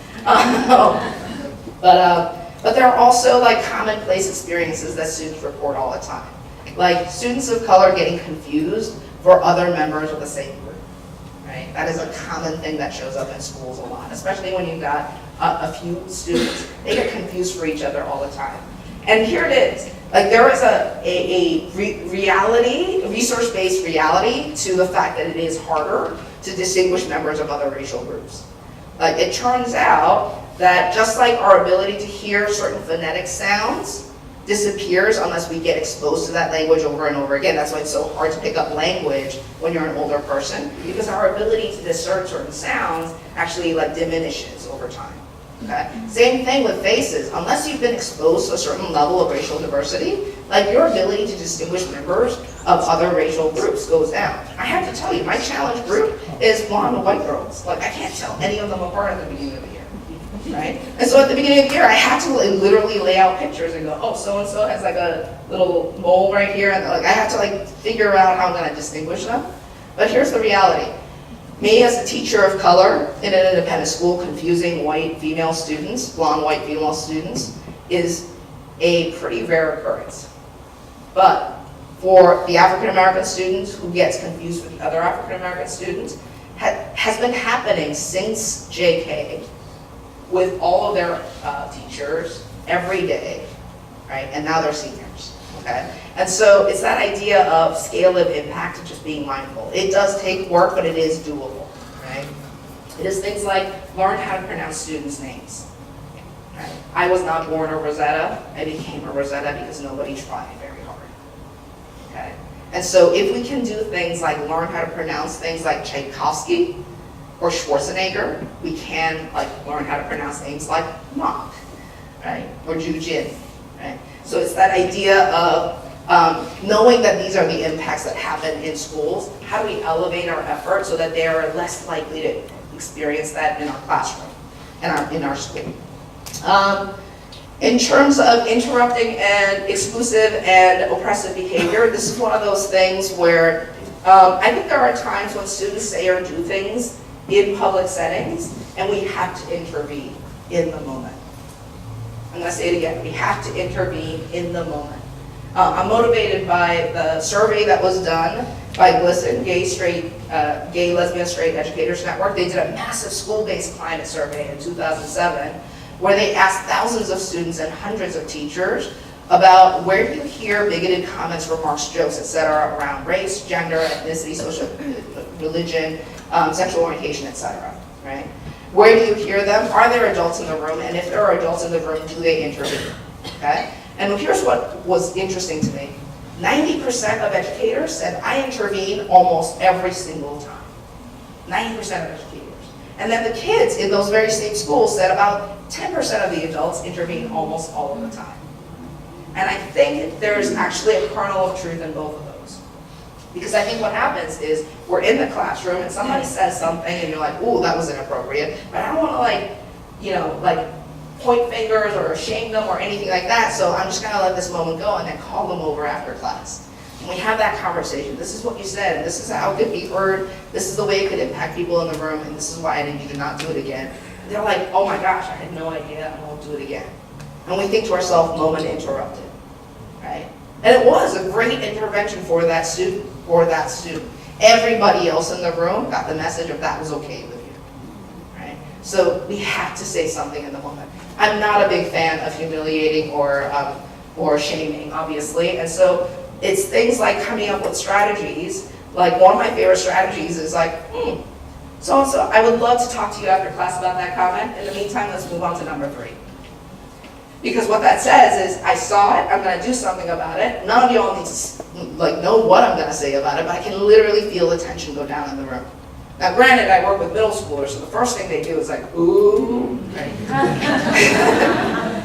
But there are also like commonplace experiences that students report all the time. Like students of color getting confused for other members of the same group, right? That is a common thing that shows up in schools a lot, especially when you've got a few students. They get confused for each other all the time. And here it is. Like there is a reality, research-based reality to the fact that it is harder to distinguish members of other racial groups. Like it turns out that just like our ability to hear certain phonetic sounds disappears unless we get exposed to that language over and over again. That's why it's so hard to pick up language when you're an older person, because our ability to discern certain sounds actually like diminishes over time. Okay? Same thing with faces. Unless you've been exposed to a certain level of racial diversity, like your ability to distinguish members of other racial groups goes down. I have to tell you, my challenge group is blonde white girls. Like I can't tell any of them apart at the beginning of the year. Right? And so at the beginning of the year, I had to literally lay out pictures and go, oh, so-and-so has like a little mole right here. And like I have to like figure out how I'm going to distinguish them. But here's the reality. Me as a teacher of color in an independent school, confusing white female students, blonde white female students, is a pretty rare occurrence. But for the African American students who gets confused with the other African American students, has been happening since JK, with all of their teachers every day, right? And now they're seniors, okay? And so it's that idea of scale of impact and just being mindful. It does take work, but it is doable, right? It is things like learn how to pronounce students' names. Right? I was not born a Rosetta. I became a Rosetta because nobody tried very hard. Okay? And so if we can do things like learn how to pronounce things like Tchaikovsky or Schwarzenegger, we can like learn how to pronounce names like Mach, right? Or Ju Jin, right? So it's that idea of knowing that these are the impacts that happen in schools. How do we elevate our effort so that they are less likely to experience that in our classroom and in our school? In terms of interrupting and exclusive and oppressive behavior, this is one of those things where I think there are times when students say or do things in public settings and we have to intervene in the moment. I'm going to say it again, we have to intervene in the moment. I'm motivated by the survey that was done by GLSEN, Gay, Lesbian, Straight Educators Network. They did a massive school-based climate survey in 2007 where they asked thousands of students and hundreds of teachers about where do you hear bigoted comments, remarks, jokes, etc. around race, gender, ethnicity, social, religion, sexual orientation, etc. Right? Where do you hear them? Are there adults in the room? And if there are adults in the room, do they intervene? Okay? And here's what was interesting to me. 90% of educators said, I intervene almost every single time. 90% of educators. And then the kids in those very same schools said about 10% of the adults intervene almost all of the time. And I think there's actually a kernel of truth in both of those. Because I think what happens is we're in the classroom and somebody says something and you're like, ooh, that was inappropriate. But I don't want to point fingers or shame them or anything like that. So I'm just gonna let this moment go and then call them over after class. And we have that conversation. This is what you said. This is how it could be heard. This is the way it could impact people in the room. And this is why I need you to not do it again. And they're like, oh my gosh, I had no idea. I won't do it again. And we think to ourselves, moment interrupted, right? And it was a great intervention for that student. Everybody else in the room got the message of that was okay with you, right? So we have to say something in the moment. I'm not a big fan of humiliating or shaming, obviously. And so it's things like coming up with strategies. Like one of my favorite strategies is like, so-and-so, I would love to talk to you after class about that comment. In the meantime, let's move on to number 3. Because what that says is, I saw it, I'm gonna do something about it. None of y'all need to know what I'm gonna say about it, but I can literally feel the tension go down in the room. Now granted, I work with middle schoolers, so the first thing they do is like, ooh, right?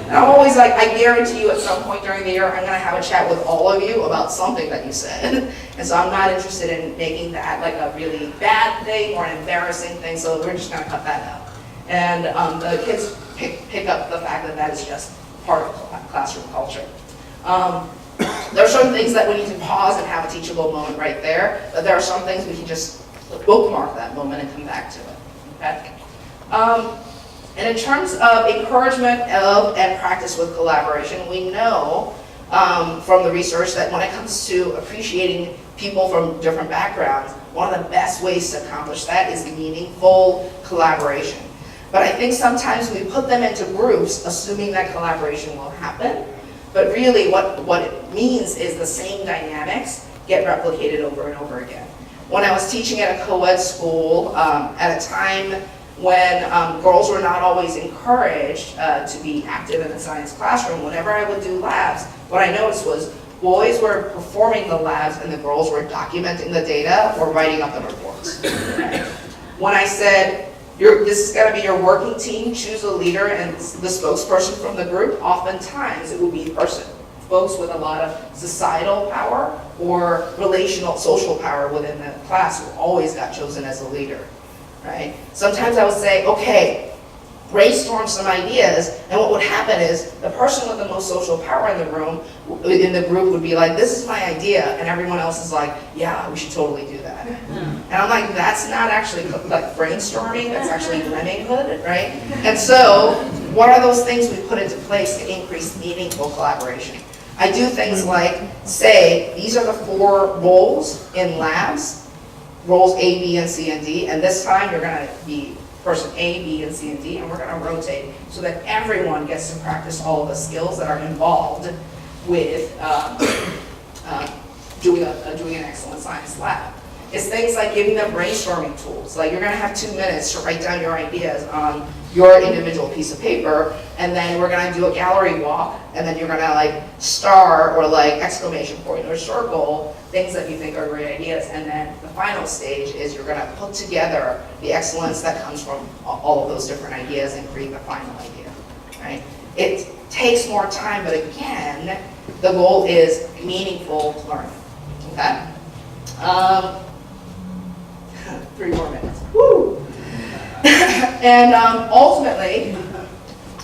And I'm always like, I guarantee you at some point during the year, I'm gonna have a chat with all of you about something that you said. And so I'm not interested in making that like a really bad thing or an embarrassing thing, so we're just gonna cut that out. And the kids pick up the fact that that is just part of classroom culture. There are certain things that we need to pause and have a teachable moment right there, but there are some things we can just bookmark that moment and come back to it. Okay? And in terms of encouragement of and practice with collaboration, we know from the research that when it comes to appreciating people from different backgrounds, one of the best ways to accomplish that is meaningful collaboration. But I think sometimes we put them into groups assuming that collaboration will happen, but really what it means is the same dynamics get replicated over and over again. When I was teaching at a co-ed school at a time when girls were not always encouraged to be active in the science classroom, whenever I would do labs, what I noticed was boys were performing the labs and the girls were documenting the data or writing up the reports. Right? When I said, this is going to be your working team, choose a leader and the spokesperson from the group, oftentimes it will be folks with a lot of societal power or relational, social power within the class who always got chosen as a leader, right? Sometimes I would say, okay, brainstorm some ideas, and what would happen is the person with the most social power in the room, in the group would be like, this is my idea, and everyone else is like, yeah, we should totally do that. And I'm like, that's not actually like brainstorming, that's actually lemminghood, right? And so, what are those things we put into place to increase meaningful collaboration? I do things like say, these are the 4 roles in labs, roles A, B, and C, and D, and this time you're gonna be person A, B, and C, and D, and we're gonna rotate so that everyone gets to practice all of the skills that are involved with doing an excellent science lab. is things like giving them brainstorming tools. Like you're gonna have 2 minutes to write down your ideas on your individual piece of paper, and then we're gonna do a gallery walk, and then you're gonna like star or like exclamation point or circle things that you think are great ideas, and then the final stage is you're gonna put together the excellence that comes from all of those different ideas and create the final idea, right? It takes more time, but again, the goal is meaningful learning, okay? 3 more minutes, woo! And ultimately,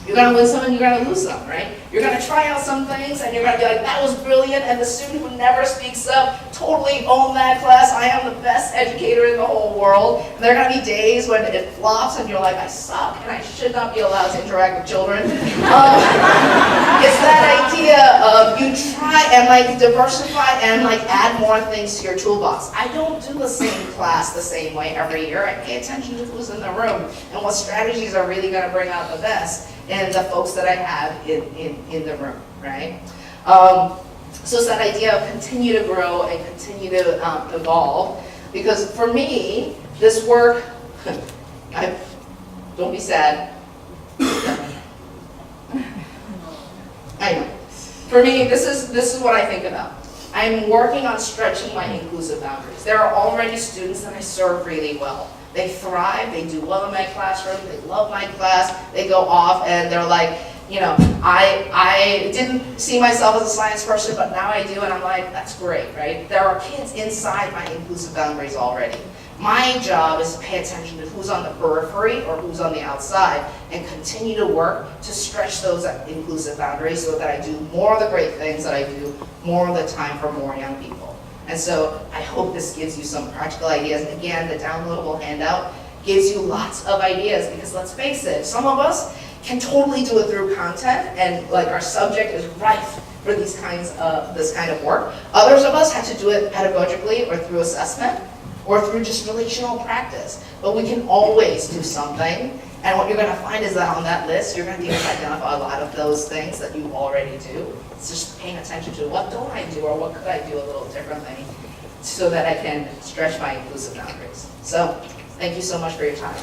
you're gonna win some and you're gonna lose some, right? You're gonna try out some things and you're gonna be like, that was brilliant, and the student who never speaks up totally owned that class. I am the best educator in the whole world. And there are gonna be days when it flops and you're like, I suck and I should not be allowed to interact with children. It's that idea of you try and like diversify and like add more things to your toolbox. I don't do the same class the same way every year. I pay attention to who's in the room and what strategies are really gonna bring out the best in the folks that I have in the room, right? So it's that idea of continue to grow and continue to evolve, because for me, this work, don't be sad. I know. For me, this is what I think about. I'm working on stretching my inclusive boundaries. There are already students that I serve really well. They thrive, they do well in my classroom, they love my class, they go off and they're like, you know, I didn't see myself as a science person, but now I do, and I'm like, that's great, right? There are kids inside my inclusive boundaries already. My job is to pay attention to who's on the periphery or who's on the outside and continue to work to stretch those inclusive boundaries so that I do more of the great things that I do more of the time for more young people. And so I hope this gives you some practical ideas. And again, the downloadable handout gives you lots of ideas, because let's face it, some of us can totally do it through content, and like our subject is rife for this kind of work. Others of us have to do it pedagogically or through assessment or through just relational practice. But we can always do something. And what you're going to find is that on that list, you're going to be able to identify a lot of those things that you already do. It's just paying attention to what don't I do, or what could I do a little differently so that I can stretch my inclusive boundaries. So thank you so much for your time.